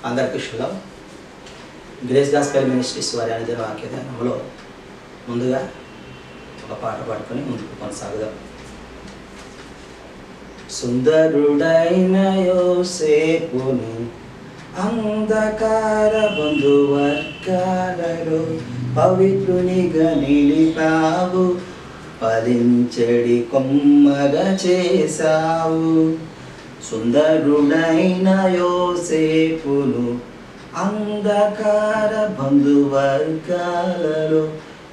అందరికీ శుభం. Grace gospel ministries వారి అనుదిన వాక్య ధ్యానంలో ముందుగా ఒక పాట పాడుకొని ముందుకు కొనసాగుదాం. సుందరుడైన యోసేపును అంధకార బంధువర్గాలలో పవిత్రునిగా నిలిపావు, ఫలించడి కొమ్మగా చేశావు. సుందరుడైన యోసేపును అంధకార బంధువర్గాలలో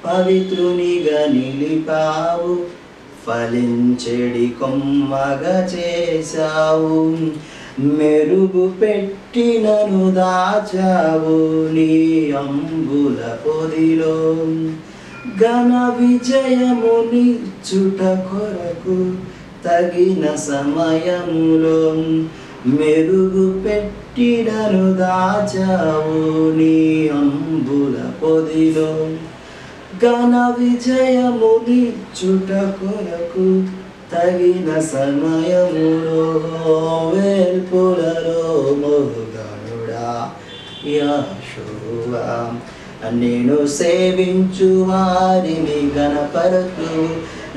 పవిత్రునిగా నిలిపావు, ఫలించెడి కొమ్మగా చేశావు. మెరుగు పెట్టినను దాచావు నీ అంబుల పొదిలో, ఘన విజయమునిచ్చుట కొరకు తగిన సమయములో. మెరుగు పెట్టినను దాచావు నీ అంబుల పొదిలో, ఘన విజయమునిచ్చుట కొరకు తగిన సమయములో. వేల్పులలో మోగనుడా యెహోవా, నేను సేవించు వారిని గణపరతు,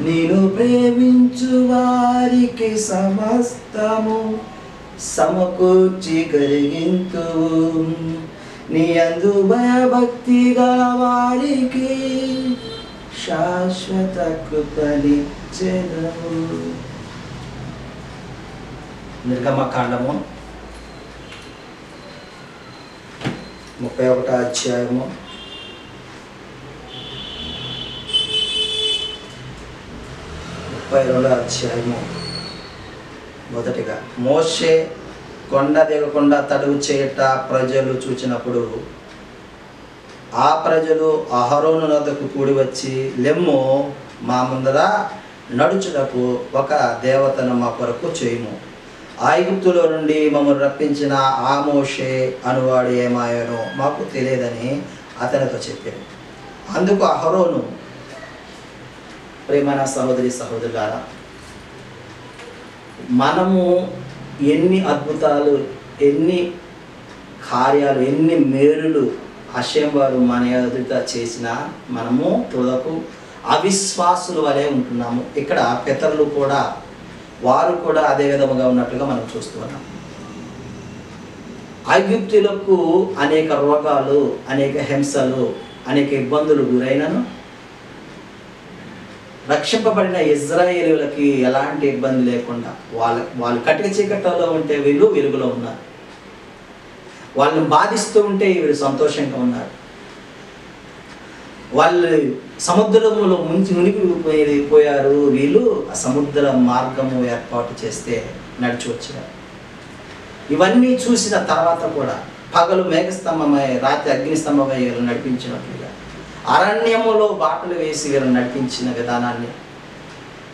నేను ప్రేమించు వారికి సమస్తము సమకూర్చి కలిగింతు. నీ అందు భయభక్తి గల వారికి శాశ్వత కృపనిచ్చెదవు. నిర్గమకాండము 31వ అధ్యాయము 32వ అధ్యాయము. మొదటిగా, మోషే కొండ దిగకుండా తడువు చేయట ప్రజలు చూచినప్పుడు ఆ ప్రజలు అహరోను వద్దకు కూడి వచ్చి, లెమ్ము, మా ముందర నడుచుటకు ఒక దేవతను మా కొరకు చేయుము. ఐగుప్తులో నుండి మమ్మల్ని రప్పించిన ఆ మోషే అనువాడు ఏమాయనో మాకు తెలియదని అతనితో చెప్పారు. అందుకు అహరోను, ప్రియమైన సహోదరి సహోదరులారా, మనము ఎన్ని అద్భుతాలు, ఎన్ని కార్యాలు, ఎన్ని మేలులు హషేం వారు మన ఎదుట చేసినా మనము తుదకు అవిశ్వాసుల వలె ఉంటున్నాము. ఇక్కడ పితరులు కూడా, వారు కూడా అదే విధముగా ఉన్నట్లుగా మనం చూస్తున్నాం. ఐగుప్తులకు అనేక రోగాలు, అనేక హింసలు, అనేక ఇబ్బందులు గురైనను రక్షింపబడిన ఇజ్రాయేలీయులకి ఎలాంటి ఇబ్బంది లేకుండా వాళ్ళు కటిక చీకట్లో ఉంటే వీళ్ళు వెలుగులో ఉన్నారు. వాళ్ళని బాధిస్తూ ఉంటే వీళ్ళు సంతోషంగా ఉన్నారు. వాళ్ళు సముద్రంలో మునిగిపోయారు, వీళ్ళు ఆ సముద్ర మార్గము ఏర్పాటు చేస్తే నడిచి వచ్చారు. ఇవన్నీ చూసిన తర్వాత కూడా పగలు మేఘస్తంభమై రాత్రి అగ్నిస్తంభమై వీళ్ళు నడిపించినట్లుగా అరణ్యములో బాటలు వేసి వీళ్ళు నడిపించిన విధానాన్ని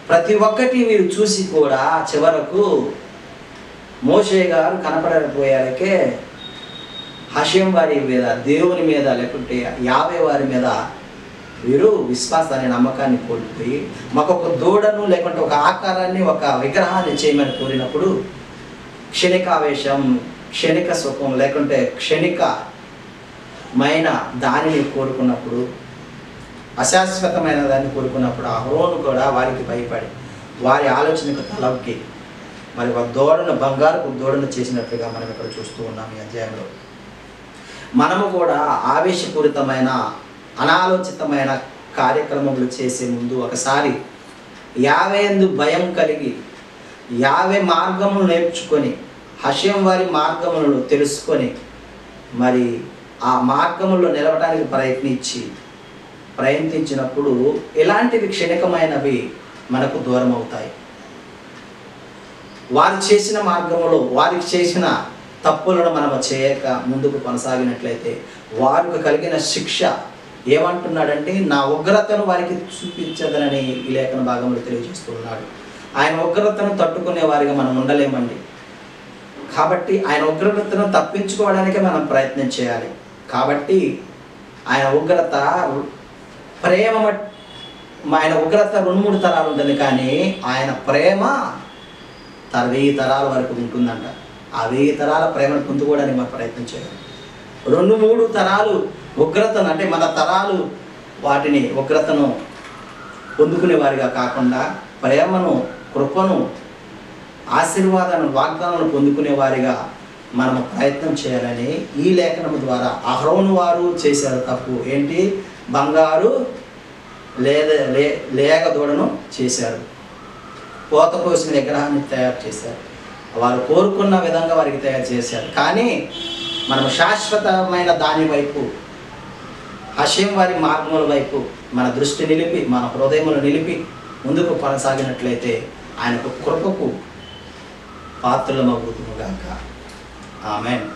ప్రతి ఒక్కటి వీరు చూసి కూడా చివరకు మోషే గారు కనపడకపోయారకే హషేం వారి మీద, దేవుని మీద, లేకుంటే యావే వారి మీద వీరు విశ్వాసాన్ని, నమ్మకాన్ని కోల్పోయి మాకొక దూడను లేకుంటే ఒక ఆకారాన్ని, ఒక విగ్రహాన్ని చేయమని కోరినప్పుడు క్షణికావేశం, క్షణిక సుఖం లేకుంటే క్షణికమైన దానిని కోరుకున్నప్పుడు, అశాశ్వతమైన దాన్ని కోరుకున్నప్పుడు అహరోను కూడా వారికి భయపడి వారి ఆలోచనకు తలొగ్గి మరి ఒక దూడను, బంగారపు దూడను చేసినట్లుగా మనం ఇక్కడ చూస్తూ ఉన్నాం. ఈ అధ్యాయంలో మనము కూడా ఆవేశపూరితమైన, అనాలోచితమైన కార్యక్రమములు చేసే ముందు ఒకసారి యావే యందు భయం కలిగి, యావే మార్గములు నేర్చుకొని, హషేం వారి మార్గములను తెలుసుకొని మరి ఆ మార్గములో నిలవడానికి ప్రయత్నించినప్పుడు ఎలాంటివి క్షణికమైనవి మనకు దూరం అవుతాయి. వారు చేసిన మార్గములో వారికి చేసిన తప్పులను మనము చేయక ముందుకు కొనసాగినట్లయితే వారికి కలిగిన శిక్ష ఏమంటున్నాడంటే, నా ఉగ్రతను వారికి చూపించదనని ఈ లేఖన భాగంలో తెలియజేస్తున్నాడు. ఆయన ఉగ్రతను తట్టుకునే వారిగా మనం ఉండలేమండి. కాబట్టి ఆయన ఉగ్రతను తప్పించుకోవడానికే మనం ప్రయత్నం చేయాలి. కాబట్టి ఆయన ఉగ్రత ప్రేమ, ఆయన ఉగ్రత 2-3 తరాలు ఉంటుంది, కానీ ఆయన ప్రేమ 1000 తరాల వరకు ఉంటుందంట. ఆ 1000 తరాల ప్రేమను పొందుకోవడానికి మనం ప్రయత్నం చేయాలి. 2-3 తరాలు ఉగ్రతను, అంటే మన తరాలు వాటిని ఉగ్రతను పొందుకునే వారిగా కాకుండా ప్రేమను, కృపను, ఆశీర్వాదాలను, వాగ్దానాలను పొందుకునే వారిగా మనము ప్రయత్నం చేయాలని ఈ లేఖనం ద్వారా అహరోను వారు చేశారు తప్పు. ఏంటి? బంగారు లేగ దూడను చేశారు, పోత పోసిన విగ్రహాన్ని తయారు చేశారు. వారు కోరుకున్న విధంగా వారికి తయారు చేశారు. కానీ మనము శాశ్వతమైన దాని వైపు, హషేం వారి మార్గముల వైపు మన దృష్టి నిలిపి, మన హృదయములు నిలిపి ముందుకు కొనసాగినట్లయితే ఆయనకు కృపకు పాత్రలమవుదుముగాక. ఆమేన్.